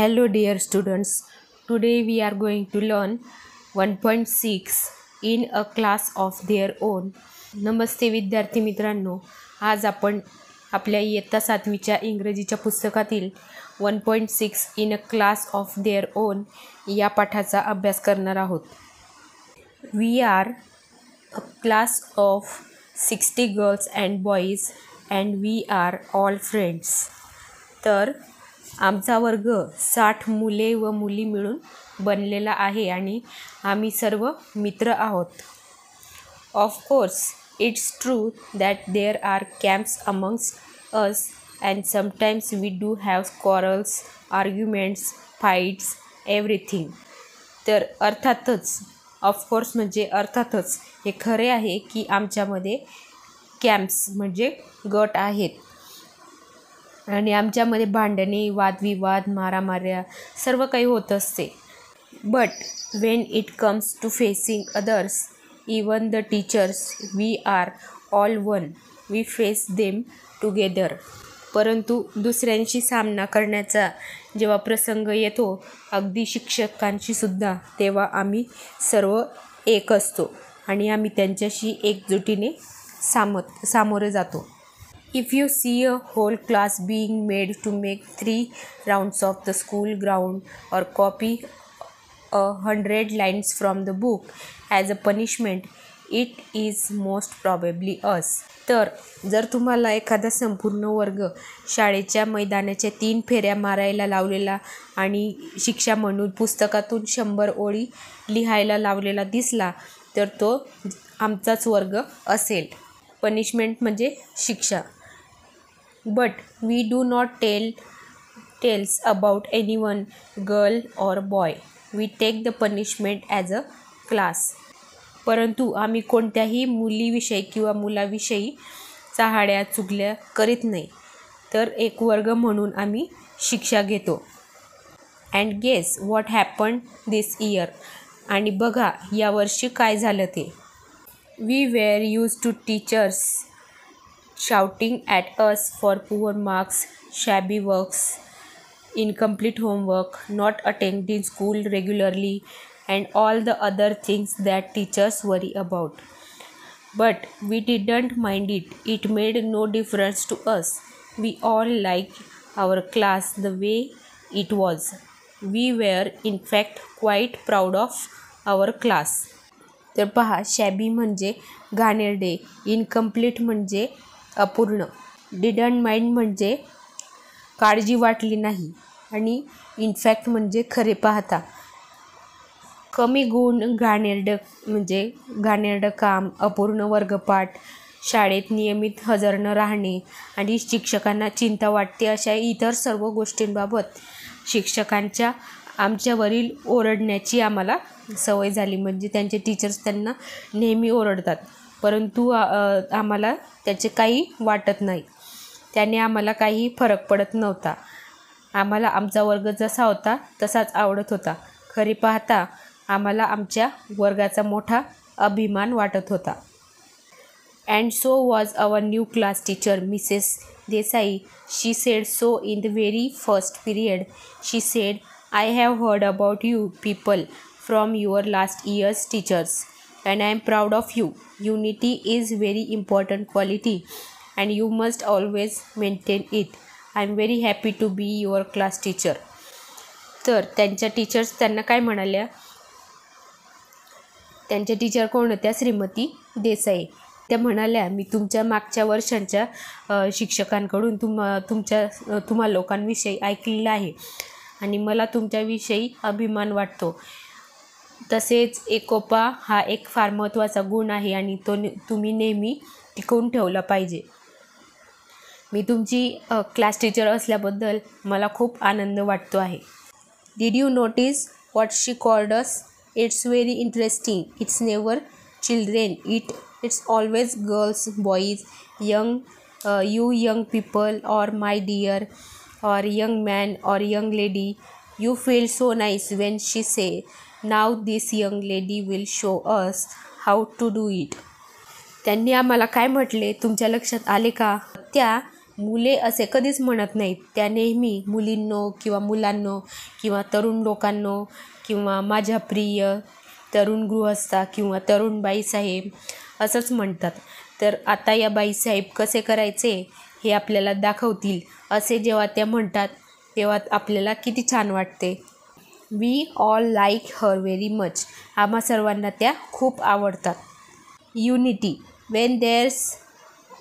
Hello dear students, today we are going to learn 1.6 in a class of their own. नमस्ते विद्यार्थी मित्रांनो, आज आपण आपल्या इयत्ता 7वीच्या इंग्रजीच्या पुस्तकातील 1.6 in a class of their own या पाठाचा अभ्यास करणार आहोत. We are a class of 60 girls and boys and we are all friends. तर आमचा वर्ग 60 मुले व मुली मिळून बनलेला आहे आणि आम्ही सर्व मित्र आहोत. Of course, it's true that there are camps amongst us and sometimes we do have quarrels, arguments, fights, everything. तर अर्थातच, ऑफकोर्स म्हणजे अर्थातच हे खरे आहे की आमच्यामध्ये कॅम्प्स म्हणजे गट आहेत आणि आमच्यामध्ये भांडणे, वादविवाद, मारामाऱ्या सर्व काही होत असते. But when it comes to facing others, even the teachers, we are all one, we face them together. परंतु दुसऱ्यांशी सामना करण्याचा जेव्हा प्रसंग येतो, अगदी शिक्षकांशी सुद्धा, तेव्हा आम्ही सर्व एक असतो आणि आम्ही त्यांच्याशी एकजुटीने सामोरे जातो. If you see a whole class being made to make 3 rounds of the school ground or copy 100 lines from the book as a punishment, it is most probably us. तर जर तुम्हाला एखादा संपूर्ण वर्ग शाळेच्या मैदानाच्या 3 फेऱ्या मारायला लावलेला आणि शिक्षा म्हणून पुस्तकातून 100 ओळी लिहायला लावलेला दिसला, तर तो आमचाच वर्ग असेल. पनिशमेंट म्हणजे शिक्षा. But we do not tell tales about anyone, girl or boy. We take the punishment as a class. परंतु आम्ही कोणत्याही मुलीविषयी किंवा मुलाविषयी चहाड्या चुगल्या करीत नाही, तर एक वर्ग म्हणून आम्ही शिक्षा घेतो. And guess what happened this year? आणि बघा यावर्षी काय झालं ते. We were used to teachers shouting at us for poor marks, shabby works, incomplete homework, not attending school regularly, and all the other things that teachers worry about. But we didn't mind it. It made no difference to us. We all liked our class the way it was. We were in fact quite proud of our class. तर पहा, शॅबी म्हणजे घाणेरडे, incomplete म्हणजे अपूर्ण, didn't mind म्हणजे काळजी वाटली नाही आणि इनफॅक्ट म्हणजे खरे पाहता. कमी गुण, घाणेरडं म्हणजे घाणेरडं काम, अपूर्ण वर्गपाठ, शाळेत नियमित हजर न राहणे आणि शिक्षकांना चिंता वाटते अशा इतर सर्व गोष्टींबाबत शिक्षकांच्या आमच्यावरील ओरडण्याची आम्हाला सवय झाली. म्हणजे त्यांचे टीचर्स त्यांना नेहमी ओरडतात, परंतु आम्हाला त्याचे काही वाटत नाही. त्याने आम्हाला काही फरक पडत नव्हता. आम्हाला आमचा वर्ग जसा होता तसाच आवडत होता. खरे पाहता आम्हाला आमच्या वर्गाचा मोठा अभिमान वाटत होता. And so was our new class teacher, Mrs Desai. She said so in the very first period. She said, I have heard about you people from your last years teachers and I am proud of you. Unity is very important quality and you must always maintain it. I am very happy to be your class teacher. तर त्यांच्या teachers त्यांना काय म्हणाल्या? त्यांच्या teacher कोण होत्या? श्रीमती देसाई. त्या म्हणाल्या, मी तुमच्या मागच्या वर्षांच्या शिक्षकांकडून तुम्हा लोकांविषयी ऐकलेलं आहे आणि मला तुमच्याविषयी अभिमान वाटतो. तसेच एकोपा हा एक फार महत्त्वाचा गुण आहे आणि तो तुम्ही नेहमी टिकवून ठेवला पाहिजे. मी तुमची क्लास टीचर असल्याबद्दल मला खूप आनंद वाटतो आहे. Did you notice what she called us? It's very interesting. It's never children. It's always girls, boys, you young people, और माय डिअर, और यंग मॅन, और young lady. You feel so nice Wien she say, Now this young lady will show us how to do it. त्यांनी आम्हाला काय म्हटले तुमच्या लक्षात आले का? त्या मुले असे कधीच म्हणत नाहीत, त्या नेहमी मुलींनो किंवा मुलांनो किंवा तरुण लोकांनो किंवा माझ्या प्रिय तरुण गृहस्था किंवा तरुण बाईसाहेब असंच म्हणतात. तर आता या बाईसाहेब कसे करायचे हे आपल्याला दाखवतील असे जेव्हा त्या म्हणतात तेव्हा आपल्याला किती छान वाटते. We all like her very much. आम्हा सर्वांना त्या खूप आवडतात. Unity. When there's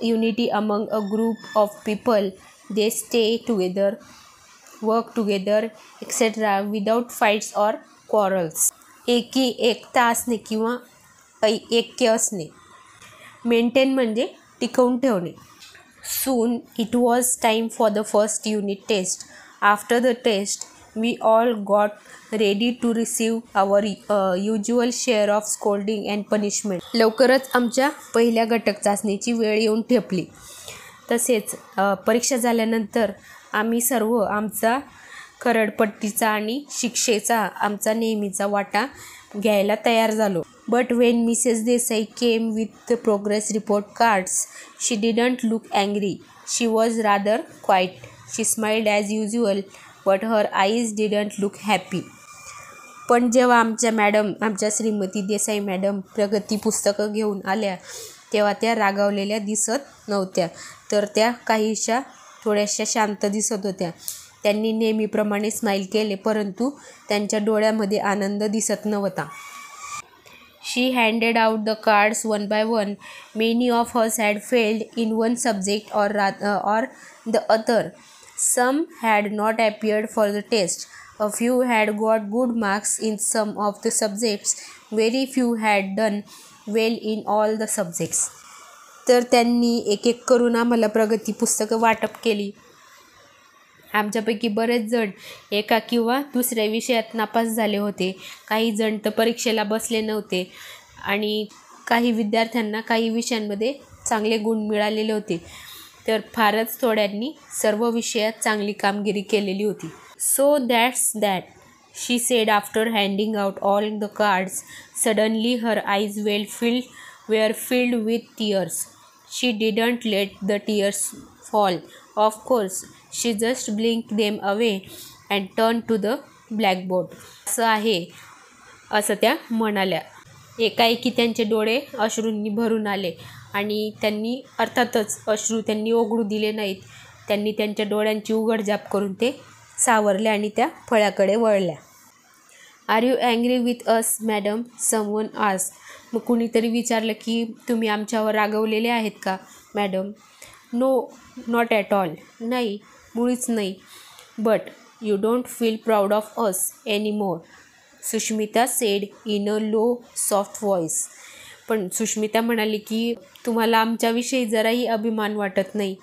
unity among a group of people they stay together, work together etcetera without fights or quarrels. एकता असणे किंवा ऐक्य असणे. मेंटेन म्हणजे टिकवून ठेवणे. Soon it was time for the first unit test. After the test we all got ready to receive our usual share of scolding and punishment. लवकरच आमच्या पहिल्या घटक चाचणीची वेळ येऊन ठेपली. तसेच परीक्षा झाल्यानंतर आम्ही सर्व आमचा खरडपट्टीचा आणि शिक्षेचा आमचा नेहमीचा वाटा घ्यायला तयार झालो. But when Mrs Desai came with the progress report cards she didn't look angry. She was rather quiet. She smiled as usual but her eyes didn't look happy. पण जेव्हा आमच्या श्रीमती देसाई मॅडम प्रगती पुस्तकं घेऊन आल्या तेव्हा त्या रागावलेल्या दिसत नव्हत्या, तर त्या काहीशा थोड्याशा शांत दिसत होत्या. त्यांनी नेहमीप्रमाणे स्माईल केले, परंतु त्यांच्या डोळ्यामध्ये आनंद दिसत नव्हता. She handed out the cards one by one. Many of us had failed in one subject or the other. Some had not appeared for the test. A few had got good marks in some of the subjects. Very few had done well in all the subjects. तर त्यांनी एक करून आम्हाला प्रगती पुस्तकं वाटप केली. आमच्यापैकी बरेच जण एका किंवा दुसऱ्या विषयात नापास झाले होते. काही जण तर परीक्षेला बसले नव्हते आणि काही विद्यार्थ्यांना काही विषयांमध्ये चांगले गुण मिळालेले होते. तर फारच थोड्यांनी सर्व विषयात चांगली कामगिरी केलेली होती. So that's that, she said after handing out all the cards. Suddenly her eyes were filled with tears. She didn't let the tears fall. Of course she just blink them away and turn to the blackboard. असं आहे असं त्या म्हणाल्या. एकाएकी त्यांचे डोळे अश्रूंनी भरून आले आणि त्यांनी अर्थातच अश्रू त्यांनी ओघळू दिले नाहीत. त्यांनी त्यांच्या डोळ्यांची उघडझाप करून ते सावरले आणि त्या फळ्याकडे वळल्या. Are you angry with us madam, someone asked. मग कुणीतरी विचारलं की तुम्ही आमच्यावर रागवलेले आहेत का madam? No, not at all. नाही, मुळीच नाही. But you don't feel proud of us any more, Sushmita said in a low soft voice. पण सुष्मिता म्हणाली की तुम्हाला आमच्याविषयी जराही अभिमान वाटत नाही.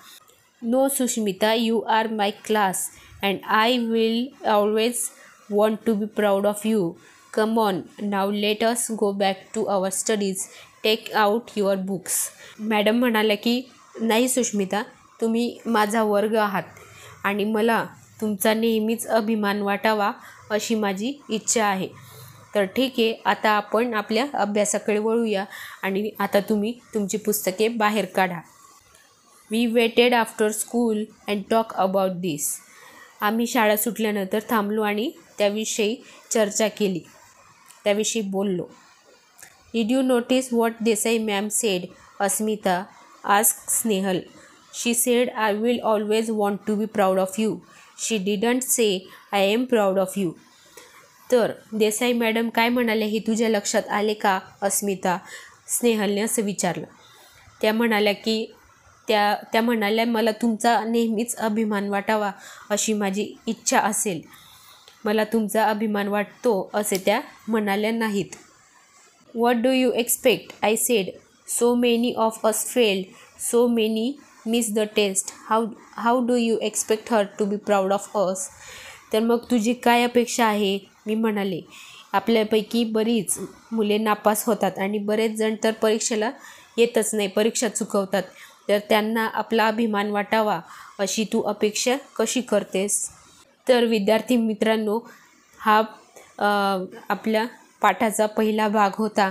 No Sushmita, you are my class and I will always want to be proud of you. Come on now, let us go back to our studies. Take out your books. Madam म्हणाल्या की नाही सुष्मिता, तुम्ही माझा वर्ग आहात आणि मला तुमचा नेहमीच अभिमान वाटावा अशी माझी इच्छा आहे. तर ठीक आहे, आता आपण आपल्या अभ्यासाकडे वळूया आणि आता तुम्ही तुमची पुस्तके बाहेर काढा. We waited after school and talk about this. आम्ही शाळा सुटल्यानंतर थांबलो आणि त्याविषयी चर्चा केली, त्याविषयी बोललो. Did you notice what Desai ma'am said, Asmita asked Snehal. She said I will always want to be proud of you. She didn't say I am proud of you. तर देसाई मॅडम काय म्हणाले हे तुझ्या लक्षात आले का अस्मिता? स्नेहलने असं विचारलं. त्या म्हणाल्या की त्या म्हणाल्या मला तुमचा नेहमीच अभिमान वाटावा अशी माझी इच्छा असेल. मला तुमचा अभिमान वाटतो असे त्या म्हणाल्या नाहीत. What do you expect, I said. So many of us failed, so many miss the test. How do you expect her to be proud of us. तर मग तुझी काय अपेक्षा आहे? मी म्हणाले, आपल्यापैकी बरीच मुले नापास होतात आणि बरेच जण तर परीक्षेला येतच नाही, परीक्षा चुकवतात. तर त्यांना आपला अभिमान वाटावा अशी तू अपेक्षा कशी करतेस? तर विद्यार्थी मित्रांनो, हा आपल्या पाठाचा पहिला भाग होता.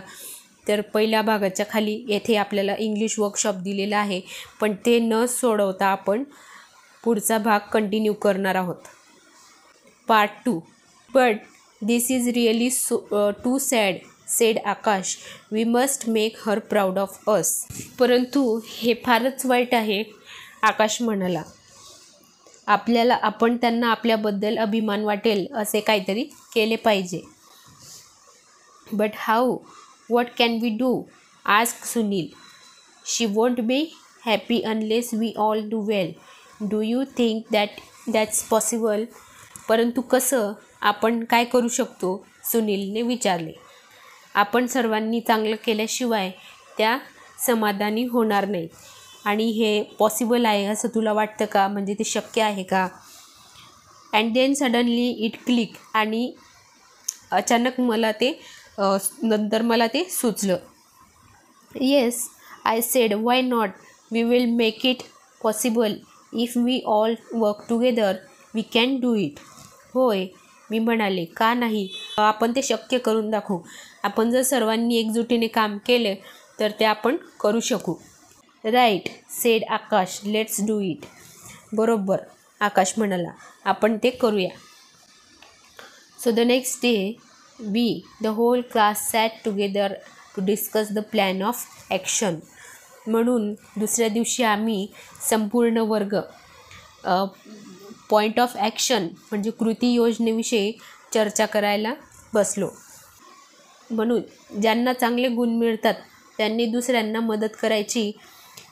तर पहिल्या भागाच्या खाली येथे आपल्याला इंग्लिश वर्कशॉप दिलेला आहे, पण ते न सोडवता आपण पुढचा भाग कंटिन्यू करणार आहोत. Part 2. But this is really too sad said Akash. We must make her proud of us. परंतु हे फारच वाईट आहे, आकाश म्हणाला. आपण त्यांना आपल्याबद्दल अभिमान वाटेल असे काहीतरी केले पाहिजे. But how? What can we do? Ask Sunil. She won't be happy unless we all do well. Do you think that's possible? परंतु कसं? आपण काय करू शकतो? सुनीलने विचारले. आपण सर्वांनी चांगलं केल्याशिवाय त्या समाधानी होणार नाहीत. आणि हे पॉसिबल आहे असं तुला वाटतं का? म्हणजे ते शक्य आहे का? And then suddenly it click. आणि अचानक नंतर मला ते सुचलं. Yes, I said, why not? We will make it possible. If we all work together we can do it. होय, मी म्हणाले, का नाही? आपण ते शक्य करून दाखवू. आपण जर सर्वांनी एकजुटीने काम केले तर ते आपण करू शकू. Right, said Akash, let's do it. बरोबर, आकाश म्हणाला, आपण ते करूया. So the next day the whole class sat together to discuss the plan of action. म्हणून दुसऱ्या दिवशी आम्ही संपूर्ण वर्ग पॉईंट ऑफ ॲक्शन म्हणजे कृती योजनेविषयी चर्चा करायला बसलो. म्हणून ज्यांना चांगले गुण मिळतात त्यांनी दुसऱ्यांना मदत करायची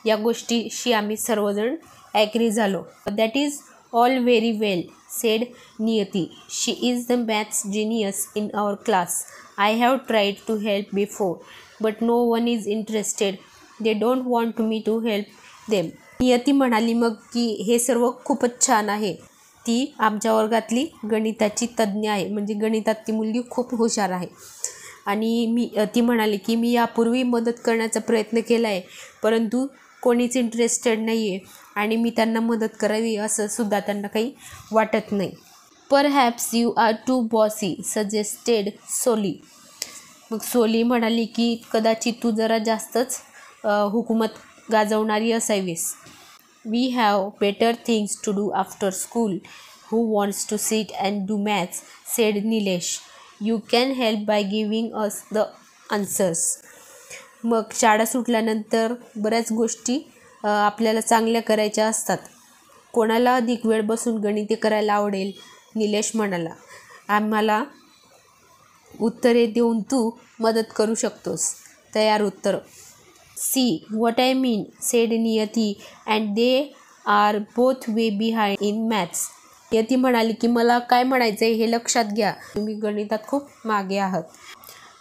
या गोष्टीशी आम्ही सर्वजण ॲग्री झालो. That is all very well, said Niyati. She is the maths genius in our class. I have tried to help before but no one is interested. They don't want me to help them. Niyati म्हणाली मग की हे सर्व खूपच छान आहे. ती आमच्या वर्गातली गणिताची तज्ज्ञ आहे. म्हणजे गणितात ती मुलगी खूप हुशार आहे. आणि ती म्हणाली की मी यापूर्वी मदत करण्याचा प्रयत्न केला आहे परंतु कोणीच इंटरेस्टेड नाही आहे आणि मी त्यांना मदत करावी असं सुद्धा त्यांना काही वाटत नाही. Perhaps you are too bossy, suggested Soli. मग सोली म्हणाली की कदाचित तू जरा जास्तच हुकूमत गाजवणारी असावीस. We have better things to do after school. Who wants to sit and do maths, said Nilesh. You can help by giving us the answers. मग शाळा सुटल्यानंतर बऱ्याच गोष्टी आपल्याला चांगल्या करायच्या असतात. कोणाला अधिक वेळ बसून गणिते करायला आवडेल? निलेश म्हणाला. आम्हाला उत्तरे देऊन तू मदत करू शकतोस. तयार उत्तर. See what I mean, said Niyati. And they are both way behind in maths. Niyati म्हणाली की मला काय म्हणायचं आहे हे लक्षात घ्या, तुम्ही गणितात खूप मागे आहात.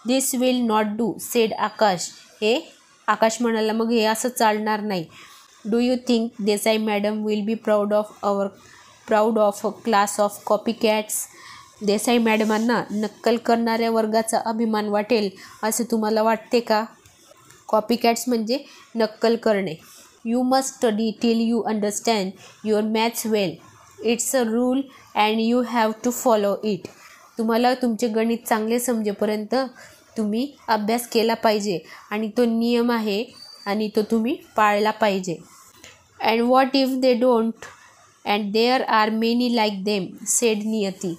दिस विल नॉट डू, सेड आकाश. हे आकाश म्हणाला मग हे असं चालणार नाही. Do you think Desai madam will be proud of a class of copy cats. Desai मॅडमांना नक्कल करणाऱ्या वर्गाचा अभिमान वाटेल असे तुम्हाला वाटते का? कॉपी कॅट्स म्हणजे नक्कल करणे. You must study till you understand your maths well. It's a rule and you have to follow it. तुम्हाला तुमचे गणित चांगले समजेपर्यंत तुम्ही अभ्यास केला पाहिजे आणि तो नियम आहे आणि तो तुम्ही पाळला पाहिजे. And what if they don't and there are many like them, said Niyati.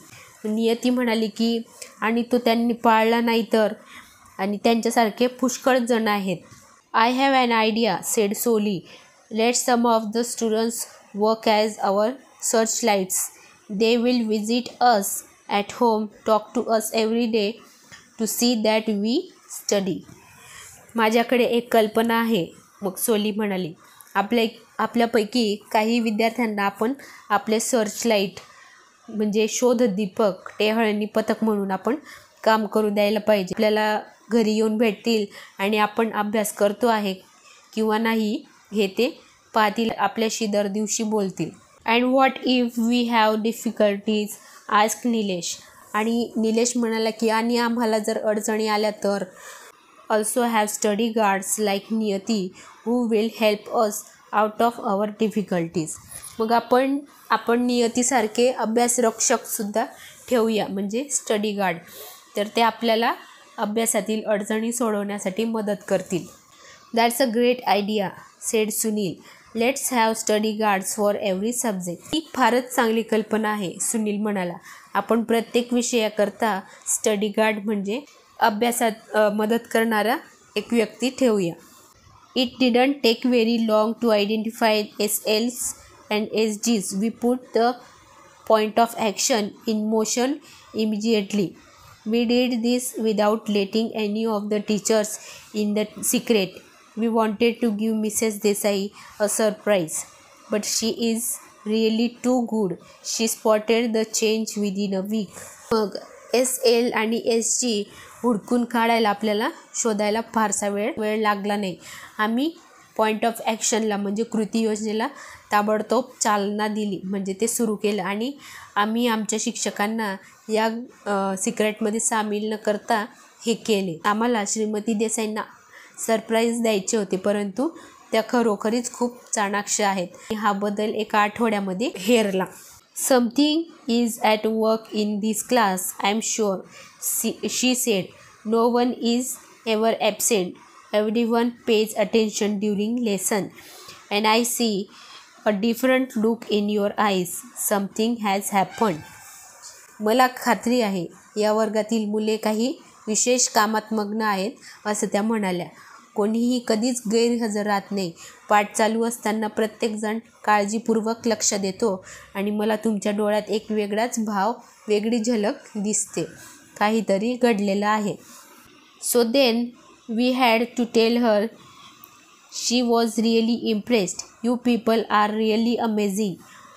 Niyati म्हणाली की आणि तो त्यांनी पाळला नाही तर, आणि त्यांच्यासारखे पुष्कळ जण आहेत. I have an idea, said Soli. Let some of the students work as our search lights. They will visit us at home, talk to us every day to see that we study. माझ्याकडे एक कल्पना आहे, मग सोली म्हणाली. आपल्यापैकी काही विद्यार्थ्यांना आपण आपले सर्च लाईट म्हणजे शोध दीपक टेहळणी पथक म्हणून आपण काम करू द्यायला पाहिजे. आपल्याला घरी येऊन भेटतील आणि आपण अभ्यास करतो आहे किंवा नाही हे ते पाहतील, आपल्याशी दर दिवशी बोलतील. And what if we have difficulties, ask Nilesh. आणि निलेश म्हणाला की आणि आम्हाला जर अडचणी आल्या तर. Also have study guards like Niyati who will help us out of our difficulties. मग आपण नियतीसारखे अभ्यासरक्षकसुद्धा ठेवूया म्हणजे स्टडी गार्ड. तर ते आपल्याला अभ्यासातील अडचणी सोडवण्यासाठी मदत करतील. That's a great idea, said Sunil. Let's have study guards for every subject. ही फारच चांगली कल्पना आहे, सुनील म्हणाला. आपण प्रत्येक विषयाकरता स्टडी गार्ड म्हणजे अभ्यासात मदत करणारा एक व्यक्ती ठेवूया. It didn't take very long to identify SLs and SGs. We put the point of action in motion immediately. We did this without letting any of the teachers in the secret. We wanted to give Mrs. Desai a surprise, but she is really too good. She spotted the change within a week. मग SL आणि SG हुडकून काढायला आपल्याला शोधायला फारसा वेळ लागला नाही. आम्ही पॉईंट ऑफ ॲक्शनला म्हणजे कृती योजनेला ताबडतोब चालना दिली, म्हणजे ते सुरू केलं. आणि आम्ही आमच्या शिक्षकांना या सिक्रेटमध्ये सामील न करता हे केले. आम्हाला श्रीमती देसाईंना सरप्राईज द्यायचे होते, परंतु त्या खरोखरीच खूप चाणाक्ष आहेत. हा बदल एका आठवड्यामध्ये हेरला. Something is at work in this class, I am sure, she said. No one is ever absent. Everyone pays attention during lesson, and I see a different look in your eyes. Something has happened. मला खात्री आहे या वर्गातील मुले काही विशेष कामात मग्न आहेत असं त्या म्हणाल्या. कोणीही कधीच गैरहजर राहत नाही. पाठ चालू असताना प्रत्येकजण काळजीपूर्वक लक्ष देतो आणि मला तुमच्या डोळ्यात एक वेगळाच भाव, वेगळी झलक दिसते. काहीतरी घडलेलं आहे. So then we had to tell her. She was really impressed. You people are really amazing.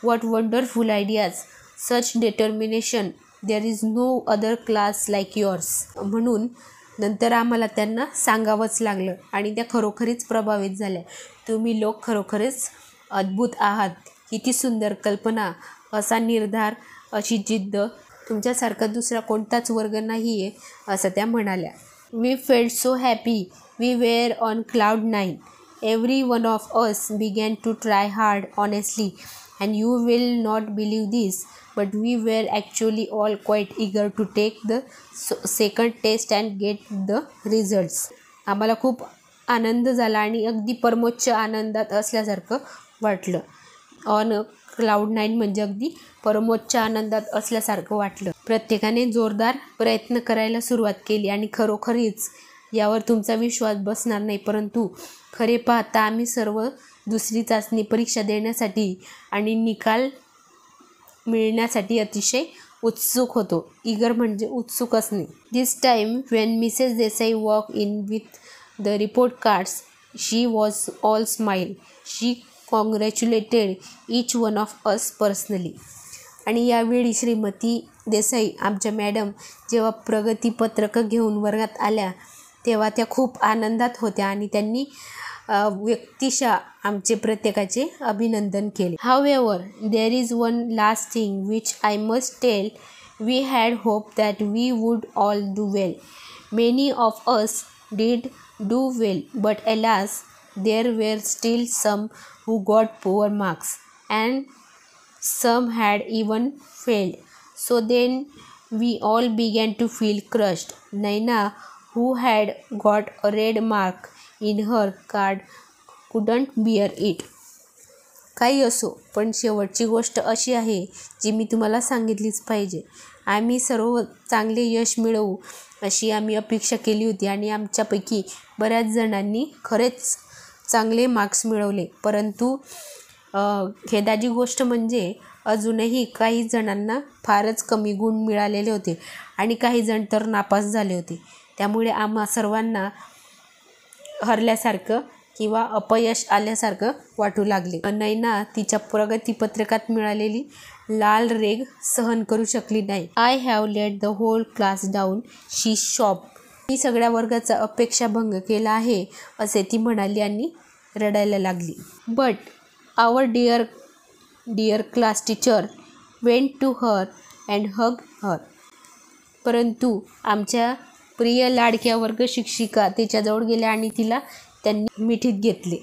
What wonderful ideas. Such determination. There is no other class like yours. म्हणून नंतर आम्हाला त्यांना सांगावंच लागलं आणि त्या खरोखरीच प्रभावित झाल्या. तुम्ही लोक खरोखरीच अद्भुत आहात. किती सुंदर कल्पना, असा निर्धार, अशी जिद्द. तुमच्यासारखा दुसरा कोणताच वर्ग नाही आहे असं त्या म्हणाल्या. We felt so happy. We were on cloud 9. Every one of us began to try hard, honestly. And you will not believe this, but we were actually all quite eager to take the second test and get the results. आम्हाला खूप आनंद झाला आणि अगदी परमोच्च आनंदात असल्यासारखं वाटलं. On cloud 9 म्हणजे अगदी परमोच्च आनंदात असल्यासारखं वाटलं. प्रत्येकाने जोरदार प्रयत्न करायला सुरुवात केली आणि खरोखरीच यावर तुमचा विश्वास बसणार नाही, परंतु खरे पाहता आम्ही सर्व दुसरी चाचणी परीक्षा देण्यासाठी आणि निकाल मिळण्यासाठी अतिशय उत्सुक होतो. इगर म्हणजे उत्सुक असणे. This time when Mrs Desai walk in with the report cards, she was all smile. She congratulated each one of us personally. आणि यावेळी श्रीमती देसाई आमच्या मॅडम जेव्हा प्रगतीपत्रकं घेऊन वर्गात आल्या तेव्हा त्या खूप आनंदात होत्या आणि त्यांनी व्यक्तिशः आमचे प्रत्येकाचे अभिनंदन केले. However, there is one last thing which I must tell. We had hoped that we would all do well. Many of us did do well, but alas, there were still some who got poor marks, and some had even failed. So then we all began to feel crushed. Naina, who had got a red mark in her card, couldn't bear it. काही असो, पण शेवटची गोष्ट अशी आहे जी मी तुम्हाला सांगितलीच पाहिजे. आम्ही सर्व चांगले यश मिळवू अशी आम्ही अपेक्षा केली होती आणि आमच्यापैकी बऱ्याच जणांनी खरेच चांगले मार्क्स मिळवले, परंतु खेदाची गोष्ट म्हणजे अजूनही काही जणांना फारच कमी गुण मिळालेले होते आणि काही जण तर नापास झाले होते. त्यामुळे आम्हा सर्वांना हरल्यासारखं किंवा अपयश आल्यासारखं वाटू लागले. नैना तिच्या प्रगतीपत्रकात मिळालेली लाल रेघ सहन करू शकली नाही. I have let the whole class down, she sobbed. मी सगळ्या वर्गाचा अपेक्षाभंग केला आहे असे ती म्हणाली आणि रडायला लागली. But our dear class teacher went to her and hug her. परंतु आमच्या प्रिय लाडक्या वर्ग शिक्षिका तिच्याजवळ गेल्या आणि तिला त्यांनी मिठीत घेतले.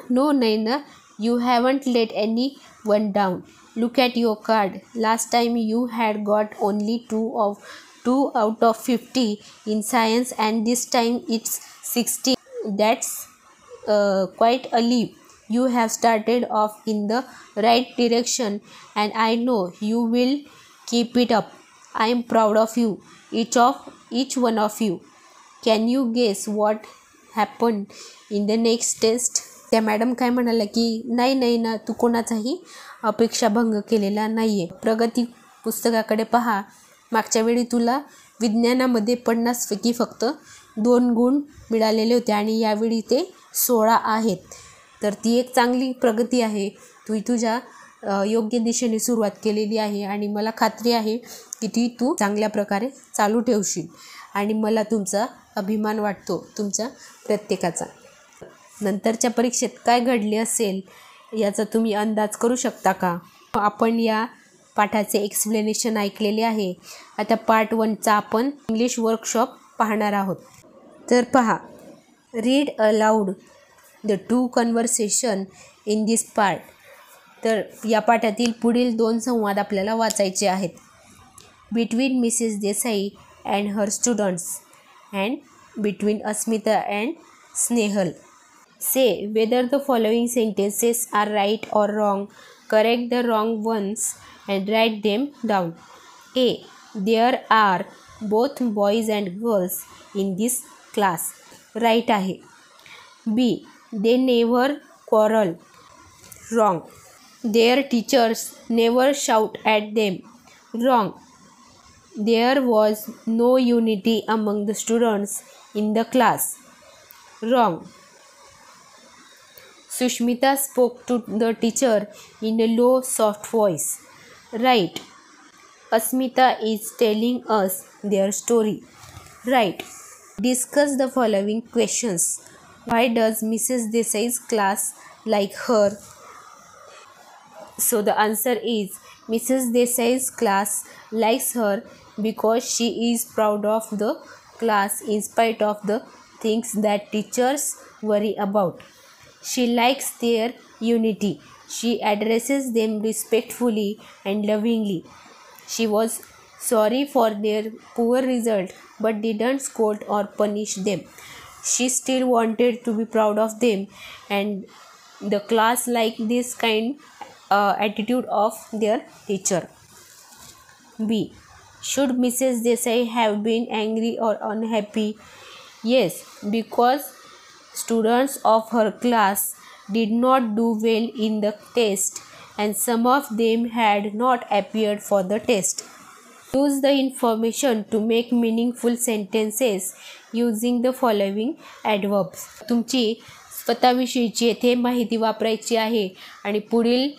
No Naina, you haven't let anyone down. Look at your card. Last time you had got only 2 out of 50 in science and this time it's 60. That's quite a leap. You have started off in the right direction and I know you will keep it up. I am proud of you, each one of you. Can you guess what happened in the next test? त्या madam काय म्हणाल्या की नाही ना, तू कोणाचाही अपेक्षाभंग केलेला नाही आहे. प्रगती पुस्तकाकडे पहा. मागच्या वेळी तुला विज्ञानामध्ये 50पैकी फक्त 2 गुण मिळालेले होते आणि यावेळी ते 16 आहेत. तर ती एक चांगली प्रगती आहे. तू तुझ्या योग्य दिशेने सुरुवात केलेली आहे आणि मला खात्री आहे की ती तू चांगल्या प्रकारे चालू ठेवशील आणि मला तुमचा अभिमान वाटतो, तुमच्या प्रत्येकाचा. नंतरच्या परीक्षेत काय घडले असेल याचा तुम्ही अंदाज करू शकता का? आपण या पाठाचे एक्सप्लेनेशन ऐकलेले आहे. आता पार्ट 1चा आपण इंग्लिश वर्कशॉप पाहणार आहोत. तर पहा, read aloud the 2 conversation in this part. तर या पाठातील पुढील 2 संवाद आपल्याला वाचायचे आहेत. Between Mrs Desai and her students and between Asmita and Snehal. Say whether the following sentences are right or wrong. Correct the wrong ones and write them down. A. There are both boys and girls in this class. Right आहे. B. They never quarrel. Wrong. Their teachers never shout at them. Wrong. There was no unity among the students in the class. Wrong. Sushmita spoke to the teacher in a low, soft voice. Right. Asmita is telling us their story. Right. Discuss the following questions. Why does Mrs. Desai's class like her? So the answer is Mrs. Desai's class likes her because she is proud of the class in spite of the things that teachers worry about. She likes their unity. She addresses them respectfully and lovingly. She was sorry for their poor result but didn't scold or punish them. She still wanted to be proud of them and the class liked this kind attitude of their teacher. B. Should Mrs. Desai have been angry or unhappy? Yes, because students of her class did not do well in the test and some of them had not appeared for the test. Use the information to make meaningful sentences using the following adverbs. तुमची स्वतःविषयीची येथे माहिती वापरायची आहे आणि पुढील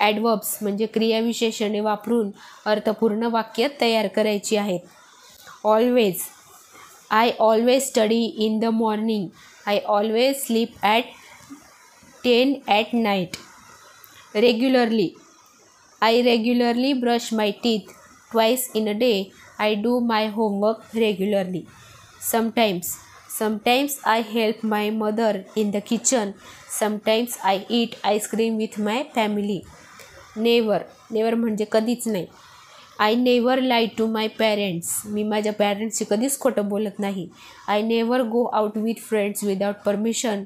ॲडवर्ब्स म्हणजे क्रियाविशेषणे वापरून अर्थपूर्ण वाक्य तयार करायची आहेत. Always. I always study in the morning. I always sleep at 10 at night. Regularly. I regularly brush my teeth twice in a day. I do my homework regularly. Sometimes. Sometimes I help my mother in the kitchen. Sometimes I eat ice cream with my family. Never. Never म्हणजे कधीच नाही. I never lie to my parents. मी माझ्या पॅरेंट्सशी कधीच खोटं बोलत नाही. I never go out with friends without permission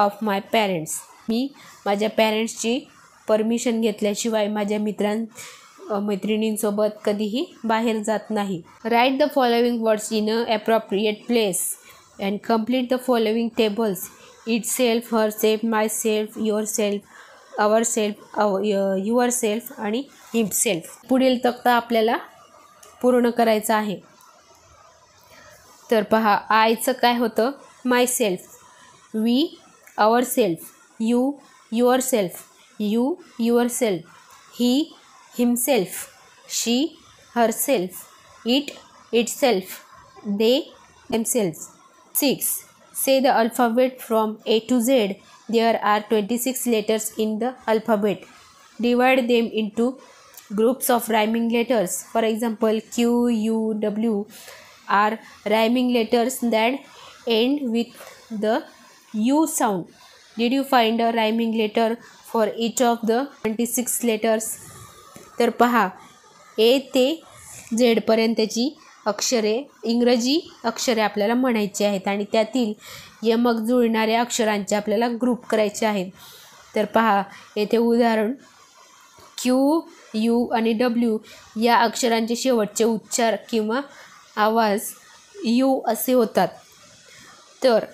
of my parents. मी माझ्या पॅरेंट्सची permission घेतल्याशिवाय माझ्या मैत्रिणींसोबत कधीही बाहेर जात नाही. Write the following words in an appropriate place and complete the following tables. Itself, herself, myself, yourself, ourself, yourself आणि himself. पुढील तक्ता आपल्याला पूर्ण करायचा आहे. तर पहा, आयचं काय होतं? Myself. We ourself. You yourself. You yourself. He himself. She herself. It itself. They themselves. 6. Say the alphabet from A to Z. There are 26 letters in the alphabet. Divide them into groups of rhyming letters. For example, Q, U, W are rhyming letters that end with the U sound. Did you find a rhyming letter for each of the 26 letters? तर पहा, A ते Z पर्यंतची अक्षरे इंग्रजी अक्षरे आपल्याला म्हणायची आहेत आणि त्यातील यमक जुळणाऱ्या अक्षरांचे आपल्याला ग्रुप करायचे आहेत. तर पहा येथे उदाहरण क्यू, यू आणि डब्ल्यू या अक्षरांचे शेवटचे उच्चार किंवा आवाज यू असे होतात. तर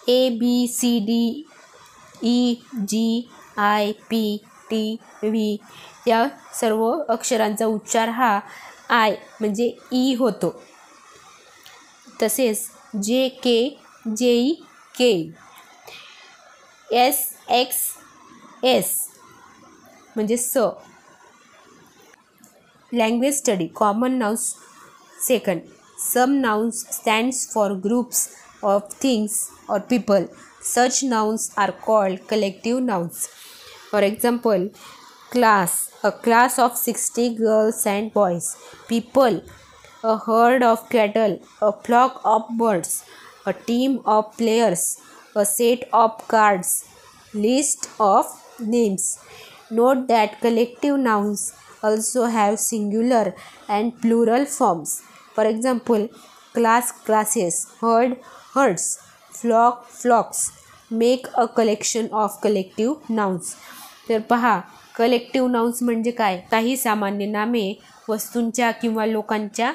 A, B, C, D, E, G, I, P, T, V या सर्व अक्षरांचा उच्चार हा आय म्हणजे ई होतो. तसेच J, K, J, E, K, S, X, S म्हणजे स. Language study. Common nouns. Second, some nouns stands for groups of things और people. Such nouns are called collective nouns. For example, class, a class of 60 girls and boys. People, a herd of cattle, a flock of birds, a team of players, a set of cards. List of names. Note that collective nouns also have singular and plural forms. For example, class, classes, herd, herds, flock, flocks make a collection of collective nouns. तर पहा collective nouns म्हणजे काय? काही सामान्य नामे वस्तूंच्या किंवा लोकांच्या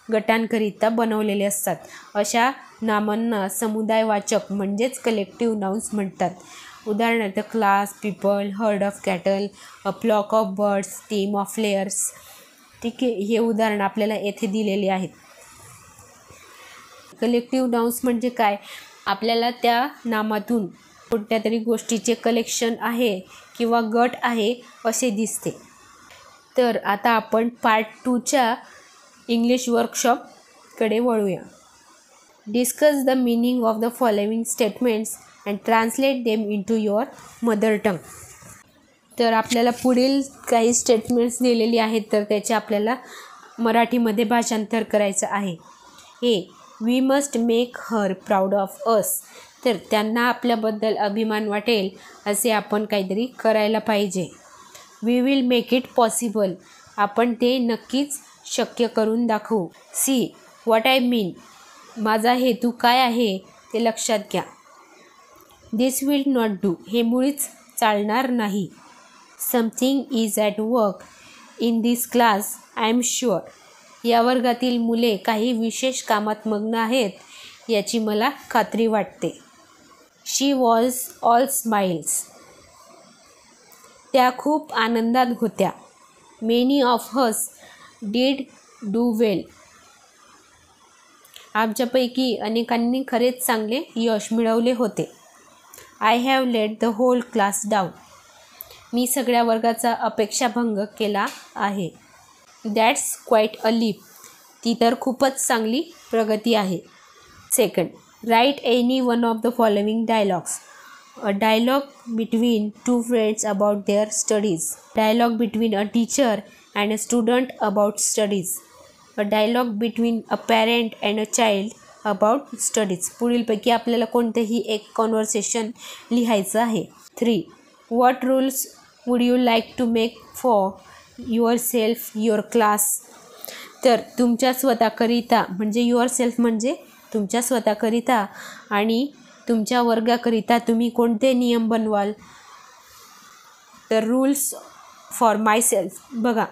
गटांकरिता बनवलेले असतात. अशा नामांना समुदायवाचक म्हणजेच कलेक्टिव्ह नाउन्स म्हणतात. उदाहरणार्थ class, people, herd of cattle, a flock of birds, team of players. ठीक आहे, हे उदाहरण आपल्याला येथे दिलेले आहेत. कलेक्टिव्ह नाउन्स म्हणजे काय? आपल्याला त्या नामातून कोणत्या तरी गोष्टीचे कलेक्शन आहे किंवा गट आहे असे दिसते. तर आता आपण पार्ट 2च्या इंग्लिश वर्कशॉपकडे वळूया. Discuss the meaning of the following statements and translate them into your mother tongue. तर आपल्याला पुढील काही स्टेटमेंट्स दिलेली आहेत तर त्याचे आपल्याला मराठीमध्ये भाषांतर करायचं आहे. हे we must make her proud of us. तर त्यांना आपल्याबद्दल अभिमान वाटेल असे आपण काहीतरी करायला पाहिजे. We will make it possible. आपण ते नक्कीच शक्य करून दाखवू. See what I mean. माझा हेतू काय आहे ते लक्षात घ्या. This will not do. हे मुळीच चालणार नाही. Something is at work in this class I am sure. या वर्गातील मुले काही विशेष कामात मग्न आहेत याची मला खात्री वाटते. She was all smiles. त्या खूप आनंदात होत्या. Many of us did do well. आमच्यापैकी अनेकांनी खरेच चांगले यश मिळवले होते. I have let the whole class down. मी सगळ्या वर्गाचा अपेक्षाभंग केला आहे. That's quite a leap. ती तर खूपच चांगली प्रगती आहे. Second, write any one of the following dialogues. A dialogue between two friends about their studies. Dialogue between a teacher and a student about studies. A dialogue between a parent and a child about studies. पुढीलपैकी आपल्याला कोणतेही एक conversation लिहायचं आहे. 3. What rules would you like to make for yourself, your class. तर तुमच्या स्वतःकरिता म्हणजे your self म्हणजे तुमच्या स्वतःकरिता आणि तुमच्या वर्गाकरिता तुम्ही कोणते नियम बनवाल. तर रूल्स फॉर माय सेल्फ. बघा,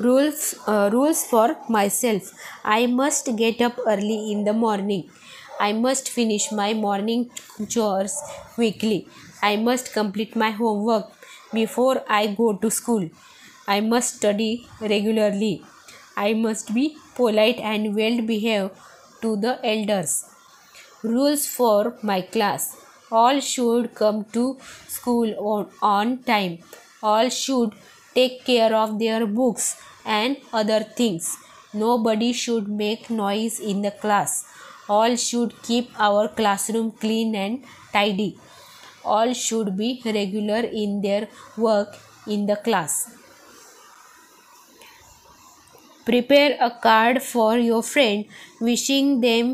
rules for myself. I must get up early in the morning. I must finish my morning chores quickly. I must complete my homework before I go to school. I must study regularly. I must be polite and well behave to the elders. Rules for my class. All should come to school on time. All should take care of their books and other things. Nobody should make noise in the class. All should keep our classroom clean and tidy. All should be regular in their work in the class. Prepare a card for your friend wishing him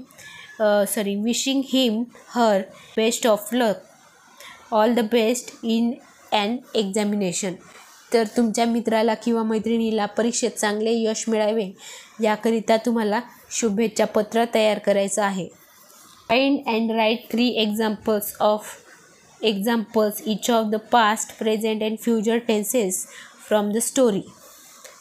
her best of luck. All the best in an examination. तर तुमच्या मित्राला किंवा मैत्रिणीला परीक्षेत चांगले यश मिळावे याकरिता तुम्हाला शुभेच्छा पत्र तयार करायचं आहे. Find and write 3 examples each of the past, present and future tenses from the story.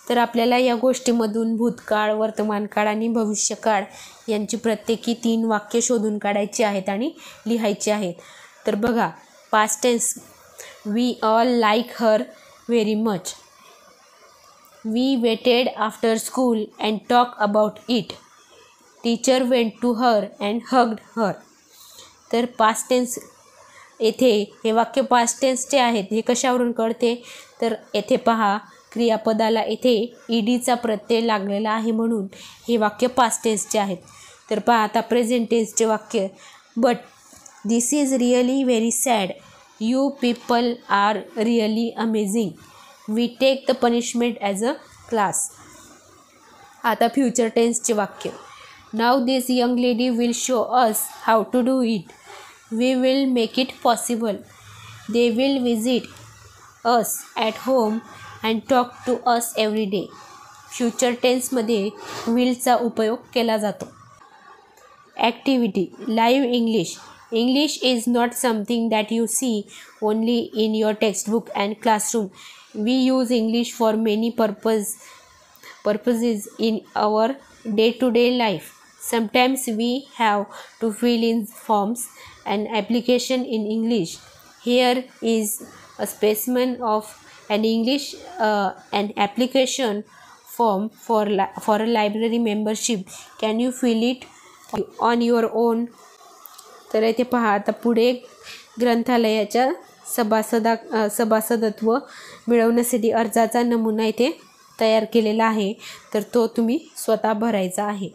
तर आपल्याला या गोष्टीमधून भूतकाळ, वर्तमानकाळ आणि भविष्यकाळ यांची प्रत्येकी 3 वाक्य शोधून काढायची आहेत आणि लिहायची आहेत. तर बघा, past tense, we all like her very much. We waited after school and talk about it. Teacher went to her and hugged her. तर पास्ट टेन्स येथे हे वाक्य पास्ट टेन्सचे आहेत. हे कशावरून कळते, तर येथे पहा, क्रियापदाला येथे ईडीचा प्रत्यय लागलेला आहे म्हणून हे वाक्य पास्ट टेन्सचे आहेत. तर पहा आता प्रेझेंट टेन्सचे वाक्य, but this is really very sad. You people are really amazing. We take the punishment as a class. आता फ्युचर टेन्सचे वाक्य, now this young lady will show us how to do it. We will make it possible. They will visit us at home and talk to us every day. Future टेन्समध्ये विलचा उपयोग केला जातो. Activity, live English. English is not something that you C only in your textbook and classroom. We use English for many purposes in our day-to-day life. Sometimes we have to fill in forms and application in English. Here is a specimen of an application form for a library membership. Can you fill it on your own? तर इथे पहा, आता पुढे ग्रंथालयाच्या सभासदत्व मिळवण्यासाठी अर्जाचा नमुना इथे तयार केलेला आहे. तर तो तुम्ही स्वतः भरायचा आहे.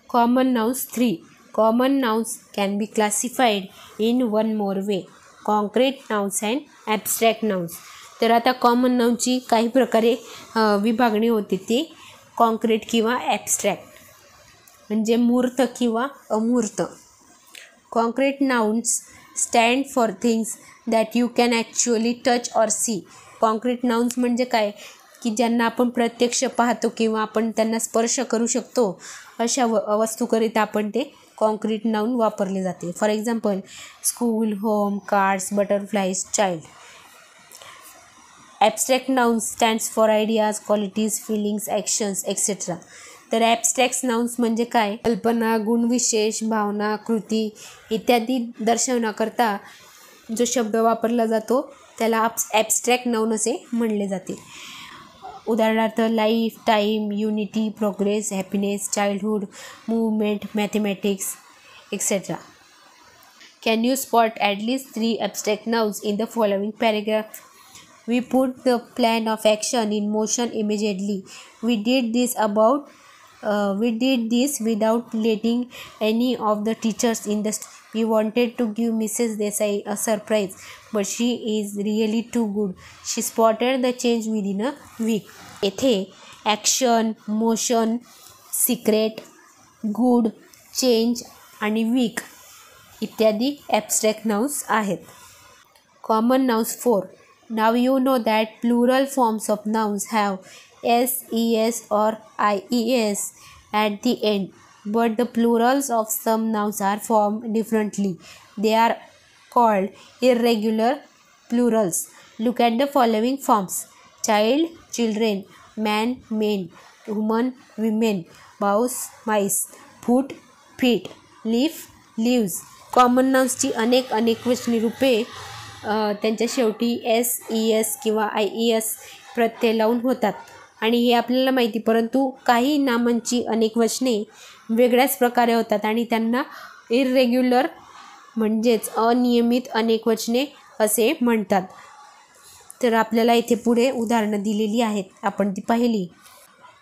Common nouns 3. Common nouns can be classified in 1 more way, concrete nouns and abstract nouns. तर आता कॉमन नाउनची काही प्रकारे विभागणी होते, ती कॉन्क्रीट किंवा ॲब्स्ट्रॅक्ट म्हणजे मूर्त किंवा अमूर्त. Concrete nouns stand for things that you can actually touch or see. Concrete nouns म्हणजे काय, की ज्यांना आपण प्रत्यक्ष पाहतो किंवा आपण त्यांना स्पर्श करू शकतो अशा वस्तूकरिता आपण ते कॉन्क्रीट नाउन वापरले जाते. For example, school, home, cars, butterflies, child. Abstract nouns stands for ideas, qualities, feelings, actions etcetera. तर ॲब्स्ट्रॅक्ट नाउन्स म्हणजे काय, कल्पना, गुणविशेष, भावना, कृती इत्यादी दर्शवण्याकरता जो शब्द वापरला जातो त्याला ॲब्स्ट्रॅक्ट नाउन असे म्हणले जाते. उदाहरणार्थ, life, time, unity, progress, happiness, childhood, movement, mathematics etcetera. Can you spot at least 3 abstract nouns in the following paragraph? We put the plan of action in motion immediately. We did this without letting any of the teachers in the we wanted to give Mrs. Desai a surprise, but she is really too good. She spotted the change within a week. येथे action, motion, secret, good, change आणि week इत्यादी abstract nouns आहेत. Common noun 4. Now you know that plural forms of nouns have s, es or ies at the end, but the plurals of some nouns are formed differently. They are called irregular plurals. Look at the following forms: child, children, man, men, woman, women, mouse, mice, foot, feet, leaf, leaves. Common नाउन्सची अनेक वचनी रूपे त्यांच्या शेवटी S, E S किंवा I E S प्रत्यय लावून होतात आणि हे आपल्याला माहिती. परंतु काही नामांची अनेक वचने वेगळ्याच प्रकारे होतात आणि त्यांना इररेग्युलर म्हणजेच अनियमित अनेक वचने असे म्हणतात. तर आपल्याला इथे पुढे उदाहरणं दिलेली आहेत, आपण ती पाहिली.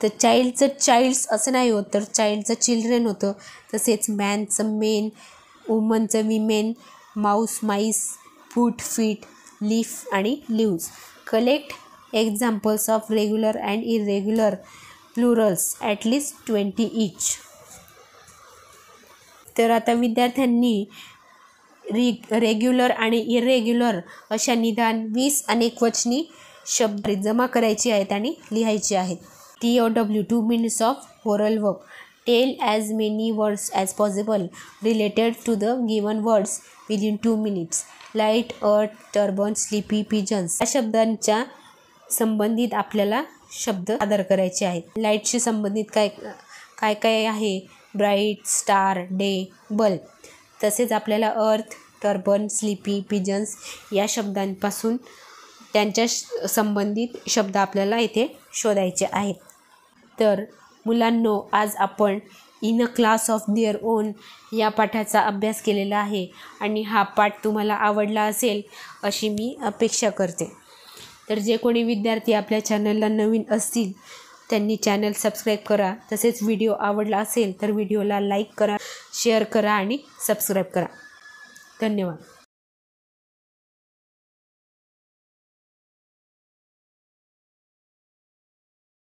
तर चाइल्डचं चाइल्ड्स असं नाही होत, तर चाइल्डचं चिल्ड्रन होतं. तसेच मॅनचं मेन, वुमनचं women, mouse mice, foot feet, leaf आणि leaves. Collect examples of regular and irregular plurals at least 20 each. तर आता विद्यार्थ्यांनी रेग्युलर आणि इरेग्युलर अशा निदान 20 अनेकवचनी शब्द जमा करायचे आहेत आणि लिहायचे आहेत. TOW 2 minutes of oral work. Tell as many words as possible related to the given words within 2 minutes. Light, earth, turban, sleepy, pigeons. या शब्दांच्या संबंधित आपल्याला शब्द सादर करायचे आहेत. लाईटशी संबंधित काय काय आहे? Bright, star, day, bulb. तसेच आपल्याला अर्थ, टर्बन, स्लीपी, पिजन्स या शब्दांपासून त्यांच्या संबंधित शब्द आपल्याला इथे शोधायचे आहेत. तर मुलांनो, आज आपण in a class of their own या पाठाचा अभ्यास केलेला आहे आणि हा पाठ तुम्हाला आवडला असेल अशी मी अपेक्षा करते. तर जे कोणी विद्यार्थी आपल्या चॅनलला नवीन असतील त्यांनी चॅनल सबस्क्राईब करा. तसेच व्हिडिओ आवडला असेल तर व्हिडिओला लाईक करा, शेअर करा आणि सबस्क्राईब करा. धन्यवाद.